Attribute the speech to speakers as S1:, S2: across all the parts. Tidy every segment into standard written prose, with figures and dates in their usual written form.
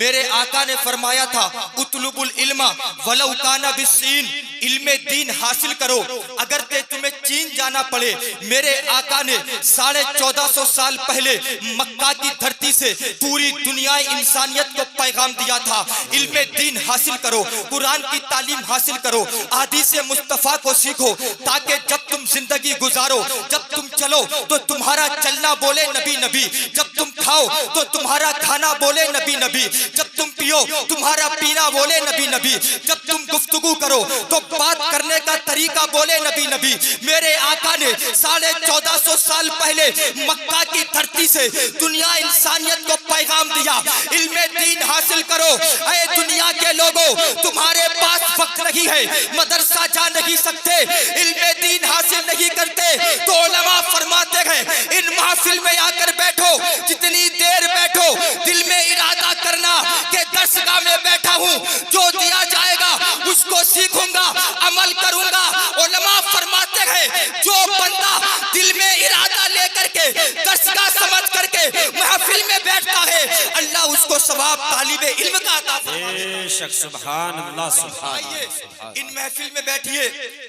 S1: میرے آقا نے فرمایا تھا اطلبوا العلم ولو کان بالصین، علم دین حاصل کرو اگر تمہیں چین جانا پڑے۔ میرے آقا نے 1450 سال پہلے مکہ کی دھرتی سے پوری دنیا انسانیت کو پیغام دیا تھا، علم دین حاصل کرو، قرآن کی تعلیم حاصل کرو، احادیث مصطفیٰ کو سیکھو، تاکہ جب تم زندگی گزارو، جب تم چلو تو تمہارا چلنا بولے نبی نبی، جب تم کھاؤ تو تمہارا کھانا بولے نبی نبی، جب تم پیو تمہارا پینا بولے نبی نبی، جب تم گفتگو کرو تو بات کرنے کا طریقہ بولے نبی نبی۔ میرے آقا نے 1450 سال پہلے مکہ کی دھرتی سے دنیا انسانیت کو پیغام دیا، علم دین حاصل کرو۔ اے دنیا کے لوگوں، تمہارے پاس وقت نہیں ہے، مدرسہ جا نہیں سکتے، علم دین حاصل نہیں کرتے، تو علماء فرماتے ہیں ان محفل میں آ کر بیٹھو، جتنی دیر بیٹھو دل میں ارادہ کرنا کہ درسگاہ میں بیٹھا ہوں، جو دیا جائے گا اس کو سیکھوں گا، عمل کروں گا۔ علماء فرماتے ہیں جو بندہ دل میں ارادہ لے کر کے درسگاہ سمجھ کر کے محفل میں بیٹھتا ہے، اللہ اس کو ثواب طالب علم کا عطا فرماتا ہے۔
S2: بے شک، سبحان اللہ، سبحان اللہ۔
S1: ان محفل میں بیٹھیے،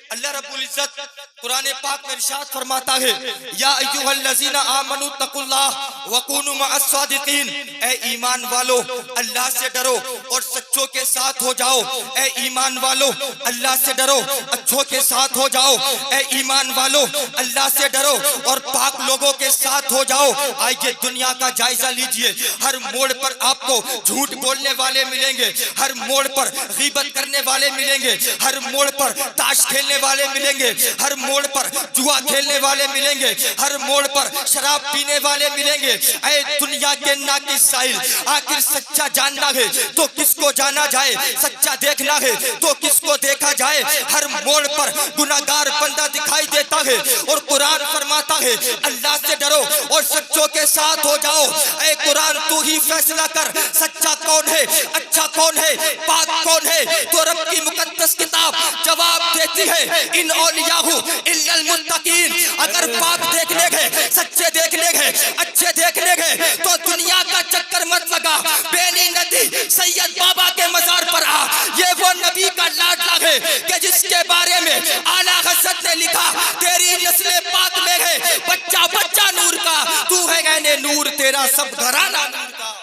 S1: اللہ رب العزت قرآن پاک میں ارشاد فرماتا ہے یا ایھا الذین آمنوا اتقوا اللہ وکونوا مع الصادقین، اے ایمان والو اللہ سے ڈرو اور سچوں کے ساتھ ہو جاؤ، اے ایمان والو اللہ سے ڈرو اچھوں کے ساتھ ہو جاؤ، اے ایمان والو اللہ سے ڈرو اور پاک لوگوں کے ساتھ ہو جاؤ۔ آئیے دنیا کا جائزہ لیجئے، ہر موڑ پر آپ کو جھوٹ بولنے والے ملیں گے، ہر موڑ پر غیبت کرنے والے ملیں گے، ہر موڑ پر تاش کھیلنے والے ملیں گے، ہر موڑ پر جوا کھیلنے والے ملیں گے، ہر موڑ پر شراب پینے والے ملیں گے۔ اے دنیا کے ناقص سائل، آخر سچا جاننا ہے تو کس کو جانا جائے، سچا دیکھنا ہے تو کس کو دیکھا جائے، ہر موڑ پر گناہگار بندہ دکھائی دیتا ہے اور قرآن فرماتا ہے اللہ سے ڈرو اور سچوں کے ساتھ ہو جاؤ۔ اے قرآن تو ہی فیصلہ کر سچا کون ہے، اچھا کون ہے، پاک کون ہے، تو رب کی مقدس کتاب جواب دیتی ہے ان اولیاء الا المتقین۔ اگر پاک دیکھنے گئے، سچے دیکھنے گئے، اچھے دیکھنے گئے تو دنیا کا چکر مت لگا، بینی ندی سید بابا کے مزار پر آ، یہ وہ نبی کا لاڈلا ہے کہ جس کے بارے میں اعلیٰ حضرت نے لکھا تیری نسل پاک میں ہے بچہ بچہ نور کا، تو ہے گہنے نور تیرا سب گھرانہ نور کا،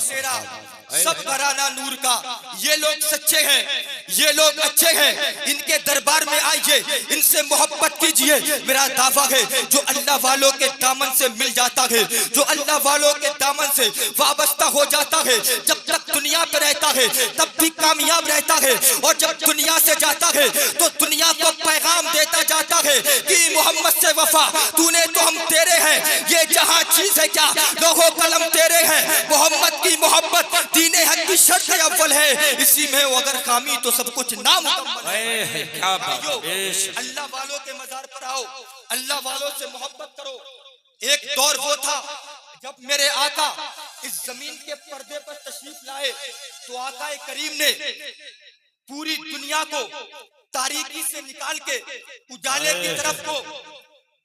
S1: تیرا سب گھرانہ نور کا۔ یہ لوگ سچے ہیں، یہ لوگ اچھے ہیں، ان کے دربار میں آئیے، ان سے محبت کیجئے۔ میرا دعویٰ ہے جو اللہ والوں کے دامن سے مل جاتا ہے، جو اللہ والوں کے دامن سے وابستہ ہو جاتا ہے، جب تک دنیا پہ رہتا ہے تب بھی کامیاب رہتا ہے، اور جب دنیا سے جاتا ہے تو دنیا کو پیغام دیتا جاتا ہے کہ محمد سے وفا، تو نے تو ہم تیرے ہیں، یہ جہاں چیز ہے کیا لوگو قلم تیرے ہیں، محمد کی محبت دین حق کی شرط اول ہے، اسی میں اگر خامی تو سب کچھ نامکمل ہے۔
S2: کیا بات ہے،
S1: اللہ والوں کے مزار پر آؤ، اللہ والوں سے محبت کرو۔ ایک دور وہ تھا جب میرے آقا اس زمین کے پردے پر تشریف لائے تو آقا کریم نے پوری دنیا کو تاریکی سے نکال کے اجالے کی طرف کو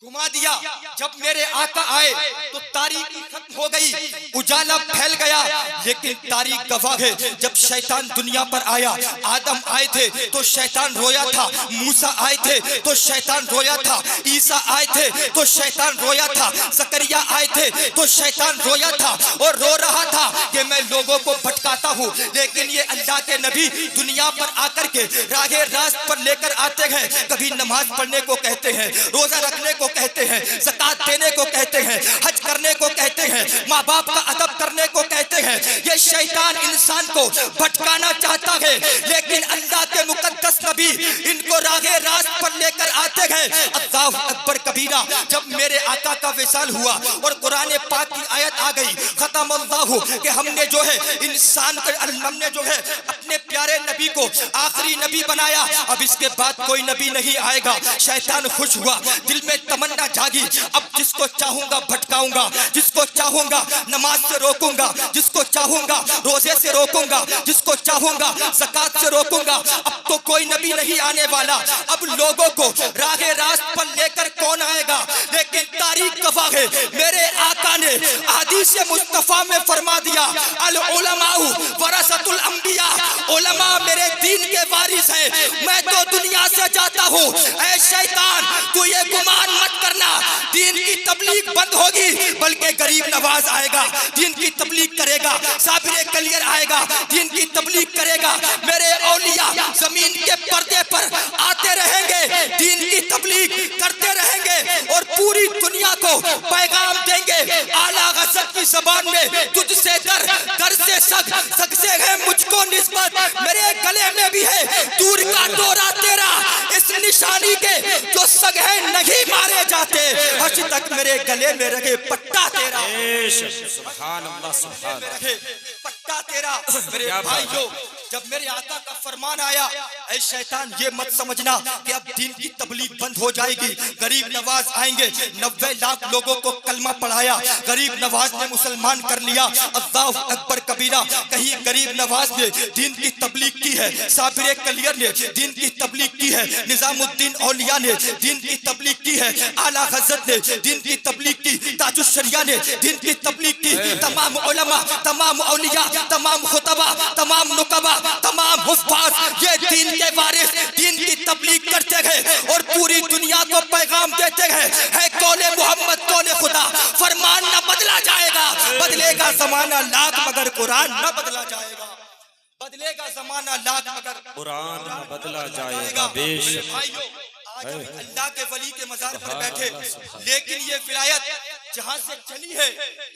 S1: گھما دیا۔ جب میرے آقا آئے تو تاریکی ختم ہو گئی، اجالا پھیل گیا، لیکن تاریک گواہ ہے جب شیطان دنیا پر آیا، آدم آئے تھے تو شیطان رویا تھا، موسیٰ آئے تھے تو شیطان رویا تھا، عیسیٰ آئے تھے تو شیطان رویا تھا، زکریا آئے تھے تو شیطان رویا تھا اور رو رہا تھا کہ میں لوگوں کو بھٹکاتا ہوں۔ لیکن یہ اللہ کے نبی دنیا پر آ کر کے راہ راست پر لے کر آتے ہیں، کبھی نماز پڑھنے کو کہتے ہیں، روزہ رکھنے کو کہتے ہیں، زکوٰۃ دینے کو کہتے ہیں، حج کرنے کو کہتے ہیں، ماں باپ کا ادب کرنے کو کہتے ہیں۔ یہ شیطان انسان کو بھٹکانا چاہتا ہے، لیکن اللہ کے مقدس نبی ان کو راہ راست پر لے کر آتے ہیں۔ اللہ اکبر کبیرہ، جب میرے آقا کا وصال ہوا اور قرآن پاک کی آیت آ گئی ختم اللہ کہ ہم نے جو ہے انسان کو، ہم نے جو ہے اپنے پیارے نبی کو آخری نبی بنایا، اب اس کے بعد کوئی نبی نہیں آئے گا۔ شیطان خوش ہوا، دل میں تمنا جاگی، اب جس کو چاہوں گا بھٹکاؤں گا، جس کو چاہوں گا نماز سے روکوں گا، جس کو چاہوں گا روزے سے روکوں گا، جس کو چاہوں گا زکوٰۃ سے روکوں گا۔ اب تو کوئی نبی نہیں آنے والا، اب لوگوں کو راہ راست پر لے کر کون آئے گا؟ لیکن تاریخ گواہ ہے میرے آقا نے حدیث مصطفیٰ میں فرما دیا میں تو دنیا سے جاتا ہوں۔ اے شیطان تو یہ گمان مت کرنا دین کی تبلیغ بند ہوگی، بلکہ غریب نواز آئے گا دین کی تبلیغ کرے گا، صابر کلیر آئے گا دین کی تبلیغ کرے گا، میرے اولیاء زمین کے پردے پر آتے رہیں گے، دین کی تبلیغ کرتے رہیں گے اور پوری دنیا کو پیغام دیں گے۔ اعلیٰ حضرت کی زبان میں تجھ سے در سے سگ سے ہے مجھ کو نسبت، میرے گلے میں بھی ہے دور کا دورہ تیرا، اس نشانی کے جو سگ ہے نہیں مارے جاتے، حج تک میرے گلے میں رہے پٹا تیرا،
S2: سبحان اللہ سبحان اللہ،
S1: پٹا تیرا۔ میرے بھائیو جب میرے آقا کا فرمان آیا، اے شیطان یہ مت سمجھنا کہ اب دین کی تبلیغ بند ہو جائے گی، غریب نواز آئیں گے۔ 90 لاکھ لوگوں کو کلمہ پڑھایا، غریب نواز نے مسلمان کر لیا، اللہ اکبر کبیرہ۔ کہیں غریب نواز نے دین کی تبلیغ کی ہے، صابر کلیر نے دین کی تبلیغ کی ہے، نظام الدین اولیاء نے دین کی تبلیغ کی ہے، اعلیٰ حضرت نے دین کی تبلیغ کی، تاج الشریعہ نے دین کی تبلیغ کی، تمام علماء، تمام اولیاء، تمام خطبہ، تمام نقبہ، تمام حفاظ یہ دین کے وارث دین کی تبلیغ کرتے گئے اور پوری دنیا کو پیغام دیتے گئے، ہے قول محمد قول خدا، فرمان نہ بدلا جائے گا، بدلے گا زمانہ لاکھ مگر قرآن نہ بدلا جائے گا، بدلے گا زمانہ لاکھ مگر
S2: قرآن نہ بدلا جائے گا۔ بے شک
S1: آج ہم اللہ کے ولی کے مزار پر بیٹھے، لیکن یہ ولایت جہاں سے چلی ہے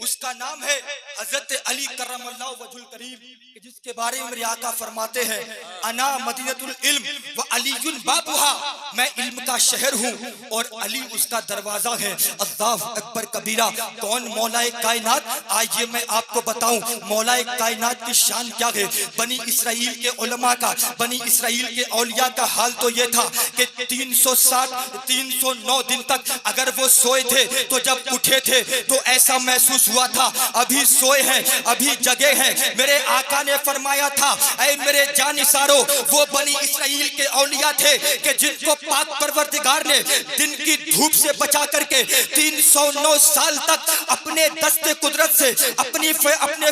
S1: اس کا نام ہے حضرت علی کرم اللہ وجہ الکریم، جس کے بارے میں میرے آقا فرماتے ہیں انا مدینۃ العلم و علی بابھا، میں علم کا شہر ہوں اور علی اس کا دروازہ ہے۔ اللہ اکبر کبیرہ۔ کون مولا کائنات؟ آئیے میں آپ کو بتاؤں مولا کائنات کی شان کیا ہے۔ بنی اسرائیل کے علماء کا، بنی اسرائیل کے اولیاء کا حال تو یہ تھا کہ 309 دن تک اگر وہ سوئے تھے تو جب اٹھے تھے تو ایسا محسوس ہوا تھا ابھی سوئے ہیں، ابھی جگے ہیں۔ میرے آقا نے فرمایا تھا اے میرے جانثارو، وہ بنی اسرائیل کے اولیاء تھے کہ جن کو پاک پروردگار نے دن کی دھوپ سے بچا کر کے 309 سال تک اپنے دست قدرت سے، اپنے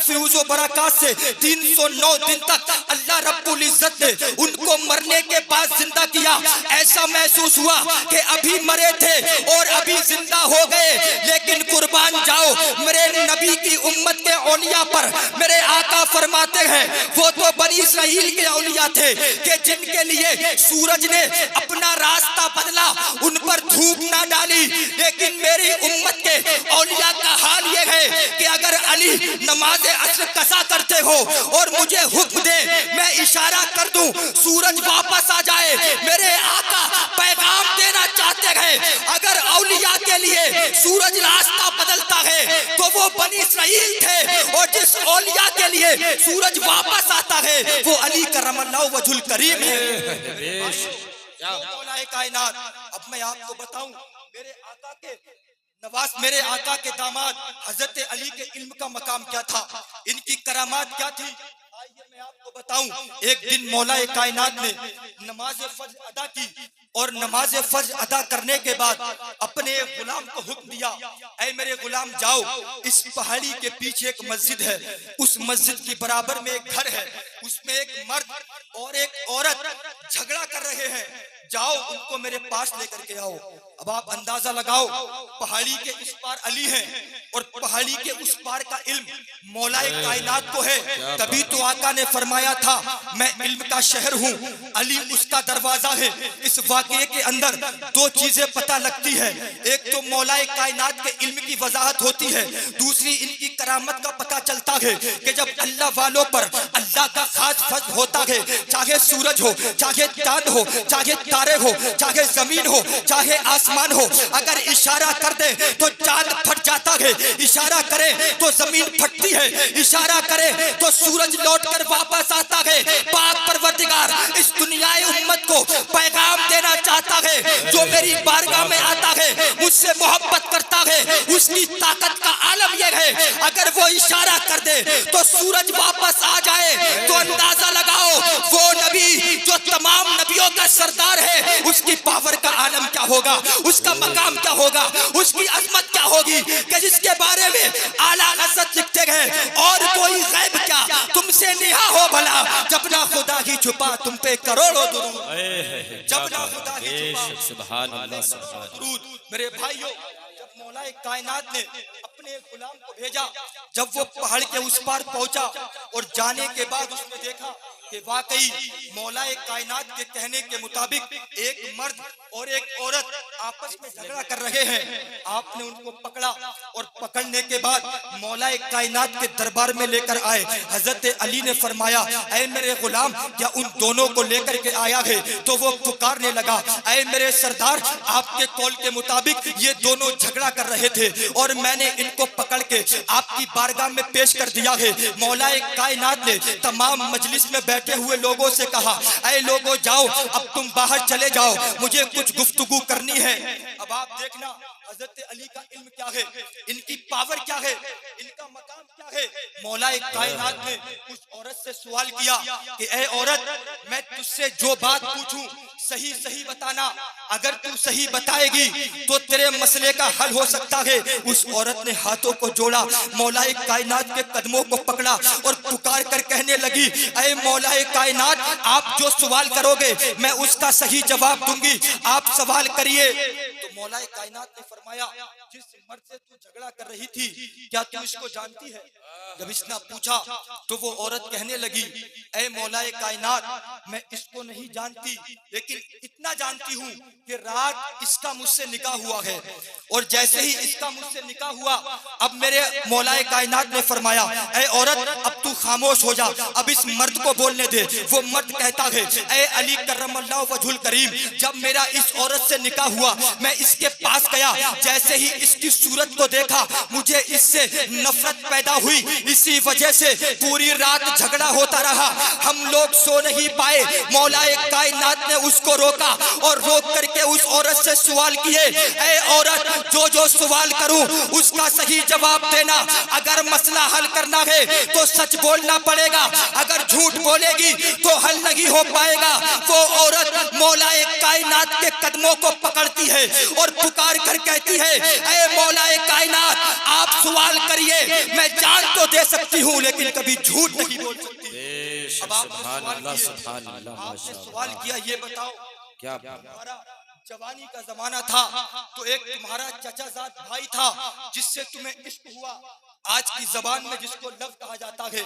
S1: فیوز و برکات سے 309 دن تک اللہ رب العزت نے ان کو مرنے کے بعد زندہ کیا۔ ایسا محسوس ہوا کہ ابھی مرے تھے اور ابھی زندہ ہو گئے، لیکن قربان جاؤ میرے نبی کی امت کے اولیاء پر میرے آقا فرماتے ہیں وہ تو بنی اسرائیل کے اولیاء تھے کہ جن کے لیے سورج نے اپنا راستہ بدلا، ان پر دھوپ نہ ڈالی، لیکن میری امت کے اولیاء کا حال یہ ہے کہ اگر علی نماز عصر قضا کرتے ہو اور مجھے حکم دے، میں اشارہ کر دوں سورج واپس آ جائے۔ میرے آقا پیغام دینا چاہتے ہیں اگر اولیاء کے لیے سورج راستہ بدلتا ہے تو وہ بنی اسرائیل تھے، اور جس اولیاء کے لیے سورج واپس آتا ہے وہ علی کرم اللہ وجہ الکریم ہے۔ مولا کائنات۔ اب میں آپ کو بتاؤں میرے آقا کے نواز، میرے آقا کے داماد حضرت علی کے علم کا مقام کیا تھا، ان کی کرامات کیا تھی۔ آئیے میں آپ کو بتاؤں، ایک دن مولا کائنات نے نماز فجر ادا کی اور نماز فجر ادا کرنے کے بعد اپنے غلام کو حکم دیا اے میرے غلام جاؤ، اس پہاڑی کے پیچھے ایک مسجد ہے، اس مسجد کی برابر میں ایک گھر ہے، اس میں ایک مرد اور ایک عورت جھگڑا کر رہے ہیں، جاؤ ان کو میرے پاس لے کر کے آؤ۔ اب آپ اندازہ لگاؤ پہاڑی کے اس پار علی ہیں اور پہاڑی کے اس پار کا علم مولا کائنات کو ہے، تبھی تو آقا نے فرمایا تھا میں علم کا شہر ہوں، علی اس کا دروازہ ہے۔ اس واقعے کے اندر دو چیزیں پتہ لگتی ہے، ایک تو مولا کائنات کے علم کی وضاحت ہوتی ہے، دوسری ان کی کرامت کا پتہ چلتا ہے کہ جب اللہ والوں پر اللہ کا خاص فضل ہوتا ہے، چاہے سورج ہو، چاہے چاند ہو، چاہے تارے ہو، چاہے زمین ہو، چاہے آسمان ہو، اگر اشارہ کر دے تو چاند پھٹ جاتا ہے، اشارہ کرے تو زمین پھٹتی ہے، اشارہ کرے تو سورج لوٹ کر واپس آتا ہے۔ پاک پروردگار اس دنیا امت کو پیغام دینا چاہتا ہے، جو میری بارگاہ میں آتا ہے، مجھ سے محبت کرتا ہے، اس کی طاقت کا عالم یہ ہے اگر وہ اشارہ کر دے تو سورج واپس آ جائے۔ تو اندازہ لگاؤ وہ نبی جو تمام نبیوں کا سردار ہے، اس کی پاور کا عالم کیا ہوگا، اس کا مقام کیا ہوگا، اس کی عظمت کیا ہوگی کہ جس کے بارے میں اعلیٰ حضرت لکھتے گئے اور کوئی غیب کیا تم تم سے نہا ہو بھلا جب نہ خدا ہی چھپا تم پہ کروڑوں درود جب نہ خدا ہی چھپا
S2: سبحان اللہ سبحان
S1: درود میرے بھائیوں جب مولا کائنات نے اپنے غلام کو بھیجا جب وہ پہاڑ کے اس پار پہنچا اور جانے کے بعد اس نے دیکھا کہ واقعی مولا کائنات کے کہنے کے مطابق ایک مرد اور ایک عورت آپس میں جھگڑا کر رہے ہیں آپ نے ان کو پکڑا اور پکڑنے کے بعد مولا کائنات کے دربار میں لے کر آئے حضرت علی نے فرمایا اے میرے غلام کیا ان دونوں کو لے کر کے آیا ہے تو وہ پکارنے لگا اے میرے سردار آپ کے قول کے مطابق یہ دونوں جھگڑا کر رہے تھے اور میں نے ان کو پکڑ کے آپ کی بارگاہ میں پیش کر دیا ہے مولا کائنات نے تمام مجلس میں بیٹھے ہوئے لوگوں سے کہا اے لوگوں جاؤ اب تم باہر چلے جاؤ مجھے کچھ گفتگو کرنی ہے اب آپ دیکھنا حضرت علی کا علم کیا ہے ان کی پاور کیا ہے ان کا مقام کیا ہے مولا کائنات نے اس عورت سے سوال کیا کہ اے عورت میں تجھ سے جو بات پوچھوں صحیح صحیح بتانا اگر تو صحیح بتائے گی تو تیرے مسئلے کا حل ہو سکتا ہے اس عورت نے ہاتھوں کو جوڑا مولا کائنات کے قدموں کو پکڑا اور پکار کر کہنے لگی اے مولا کائنات آپ جو سوال کرو گے میں اس کا صحیح جواب دوں گی آپ سوال کریے تو مولا کائنات نے فرمایا جس مرد سے تو جھگڑا کر رہی تھی کیا تو اس کو جانتی ہے جب اس نے پوچھا تو وہ عورت کہنے لگی اے مولا کائنات میں اس کو نہیں جانتی لیکن اتنا جانتی ہوں کہ رات اس کا مجھ سے نکاح ہوا ہے اور جیسے ہی اس کا مجھ سے نکاح ہوا اب میرے مولا کائنات نے فرمایا اے عورت اب تو خاموش ہو جا اب اس مرد کو بولنے دے وہ مرد کہتا ہے اے علی کرم اللہ وجہ الکریم جب میرا اس عورت سے نکاح ہوا میں اس کے پاس گیا جیسے ہی اس کی صورت کو دیکھا مجھے اس سے نفرت پیدا ہوئی اسی وجہ سے پوری رات جھگڑا ہوتا رہا ہم لوگ سو نہیں پائے مولا کائنات نے اس کو روکا اور روک کر کے اس عورت سے سوال کیے اے عورت جو سوال کروں اس کا صحیح جواب دینا اگر مسئلہ حل کرنا ہے تو سچ بولنا پڑے گا اگر جھوٹ بولے گی تو حل نہیں ہو پائے گا وہ عورت مولا کائنات کے قدموں کو پکڑتی ہے اور پکار کر کہتی ہے اے مولا کائنات آپ سوال کریے میں جان تو دے سکتی ہوں لیکن کبھی جھوٹ نہیں بول سکتی اب آپ نے سوال کیا یہ بتاؤ
S2: کیا
S1: تمہارا جوانی کا زمانہ تھا تو ایک تمہارا چچا زاد بھائی تھا جس سے تمہیں عشق ہوا آج کی زبان میں جس کو لو کہا جاتا ہے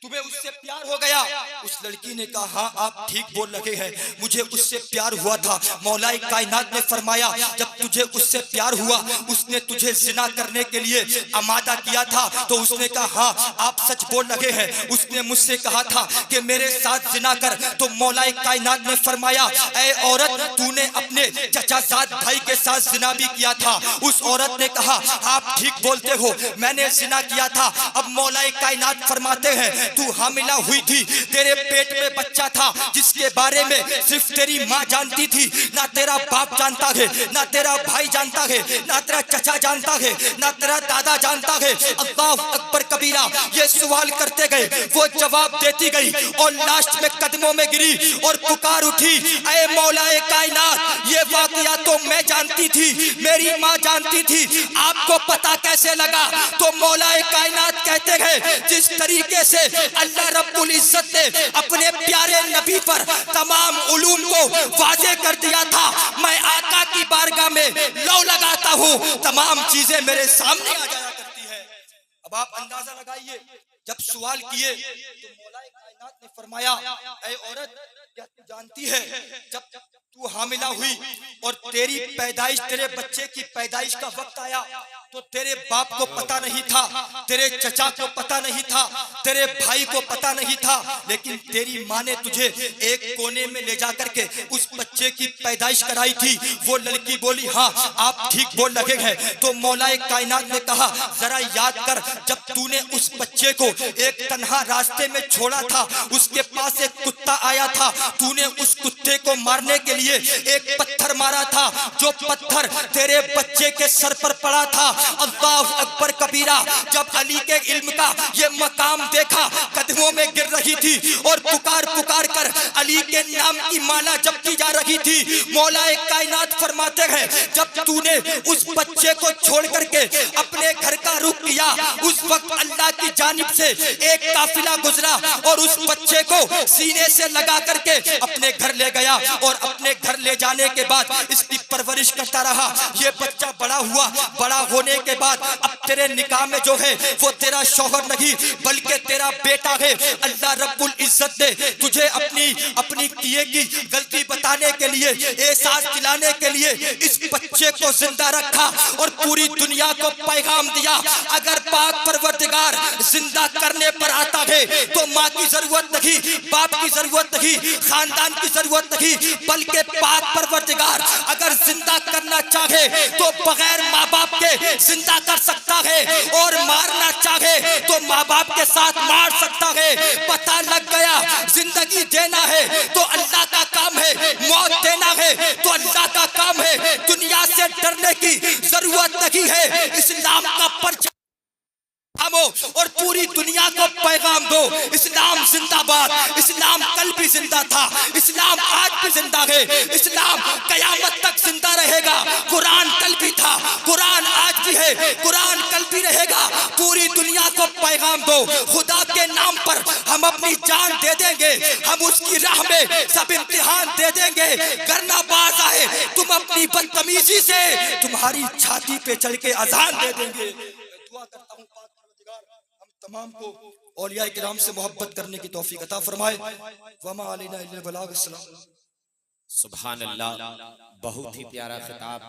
S1: تمہیں اس سے پیار ہو گیا اس لڑکی نے کہا ہاں آپ ٹھیک بول رہے ہیں مجھے اس سے پیار ہوا تھا مولا کائنات نے فرمایا جب تجھے اس سے پیار ہوا اس نے تجھے زنا کرنے کے لیے آمادہ کیا تھا تو اس نے کہا ہاں آپ سچ بول رہے ہیں اس نے مجھ سے کہا تھا کہ میرے ساتھ زنا کر تو مولا کائنات نے فرمایا اے عورت تو نے اپنے چچا زاد بھائی کے ساتھ زنا بھی کیا تھا اس عورت نے کہا آپ ٹھیک بولتے ہو میں نے زنا کیا تھا اب مولا کائنات فرماتے ہیں تو حاملہ ہوئی تھی تیرے پیٹ میں بچہ تھا جس کے بارے میں صرف تیری ماں جانتی تھی نہ تیرا باپ جانتا ہے نہ تیرا بھائی جانتا ہے نہ تیرا چچا جانتا ہے نہ تیرا دادا جانتا ہے اللہ اکبر کبیرہ یہ سوال کرتے گئے وہ جواب دیتی گئی اور لاسٹ میں قدموں میں گری اور پکار اٹھی اے مولا کائنات یہ واقعہ تو میں جانتی تھی میری ماں جانتی تھی آپ کو پتا کیسے لگا تو مولا کائنات کہتے ہیں جس طریقے سے اللہ رب العزت نے اپنے پیارے نبی پر تمام علوم کو واضح کر دیا تھا میں آقا کی بارگاہ میں لو لگاتا ہوں تمام چیزیں میرے سامنے آ جایا کرتی ہے اب آپ اندازہ لگائیے جب سوال کیے تو مولا کائنات نے فرمایا اے عورت کیا تو جانتی ہے جب تو حاملہ ہوئی اور تیری پیدائش تیرے بچے کی پیدائش کا وقت آیا تو تیرے باپ کو پتا نہیں تھا تیرے چچا کو پتا نہیں تھا تیرے بھائی کو پتا نہیں تھا لیکن تیری ماں نے تجھے ایک کونے میں لے جا کر کے اس بچے کی پیدائش کرائی تھی وہ لڑکی بولی ہاں آپ ٹھیک بول رہے ہیں تو مولا کائنات نے کہا ذرا یاد کر جب تو نے اس بچے کو ایک تنہا راستے میں چھوڑا تھا اس کے پاس ایک کتا آیا تھا تو نے اس کتے کو مارنے کے لیے ایک پتھر مارا تھا جو پتھر تیرے بچے کے سر پر پڑا تھا اللہ اکبر کبیرہ جب علی کے علم کا یہ مقام دیکھا قدموں میں گر رہی تھی اور پکار پکار کر علی کے نام کی مالا جپتی جا رہی تھی، مولا کائنات فرماتے ہیں جب تو نے اس بچے کو چھوڑ کر کے اپنے گھر کا رخ کیا، اس وقت اللہ کی جانب سے ایک قافلہ گزرا اور اس بچے کو سینے سے لگا کر کے اپنے گھر لے گیا، اور اپنے گھر لے جانے کے بعد اس کی پرورش کرتا رہا۔ یہ بچہ بڑا ہوا، بڑا ہونے کے بعد اب تیرے نکاح میں جو ہے وہ تیرا شوہر نہیں بلکہ تیرا بیٹا ہے۔ اللہ رب العزت نے تجھے اپنی کیے کی غلطی بتانے کے لیے، احساس دلانے کے لیے اس بچے کو زندہ رکھا اور پوری دنیا کو پیغام دیا، اگر پاک پروردگار زندہ کرنے پر آتا ہے تو ماں کی ضرورت نہیں، باپ کی ضرورت نہیں، خاندان کی ضرورت نہیں، بلکہ پاک پروردگار اگر زندہ کرنا چاہے تو بغیر ماں باپ کے زندہ کر سکتا ہے، اور مارنا چاہے تو ماں باپ کے ساتھ مار سکتا ہے۔ پتہ لگ گیا زندگی دینا ہے تو اللہ کا کام ہے، موت دینا ہے تو اللہ کا کام ہے، دنیا سے ڈرنے کی ضرورت نہیں ہے۔ اسلام کا پرچم اور پوری دنیا کو پیغام دو، اسلام زندہ باد۔ اسلام کل بھی زندہ تھا، اسلام آج بھی زندہ ہے، اسلام قیامت تک زندہ رہے گا۔ قرآن کل بھی تھا، قرآن آج بھی ہے، قرآن کل بھی رہے گا۔ پوری دنیا کو پیغام دو، خدا کے نام پر ہم اپنی جان دے دیں گے، ہم اس کی راہ میں سب امتحان دے دیں گے، کرنا باز آئے تم اپنی بدتمیزی سے تمہاری چھاتی پہ چڑھ کے اذان دے دیں گے۔ دعا کرتا ہوں ہم تمام کو اولیاء کرام سے محبت کرنے کی توفیق عطا فرمائے۔ وما علینا الا البلاغ۔ السلام۔
S2: سبحان اللہ، بہت ہی پیارا خطاب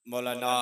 S2: مولانا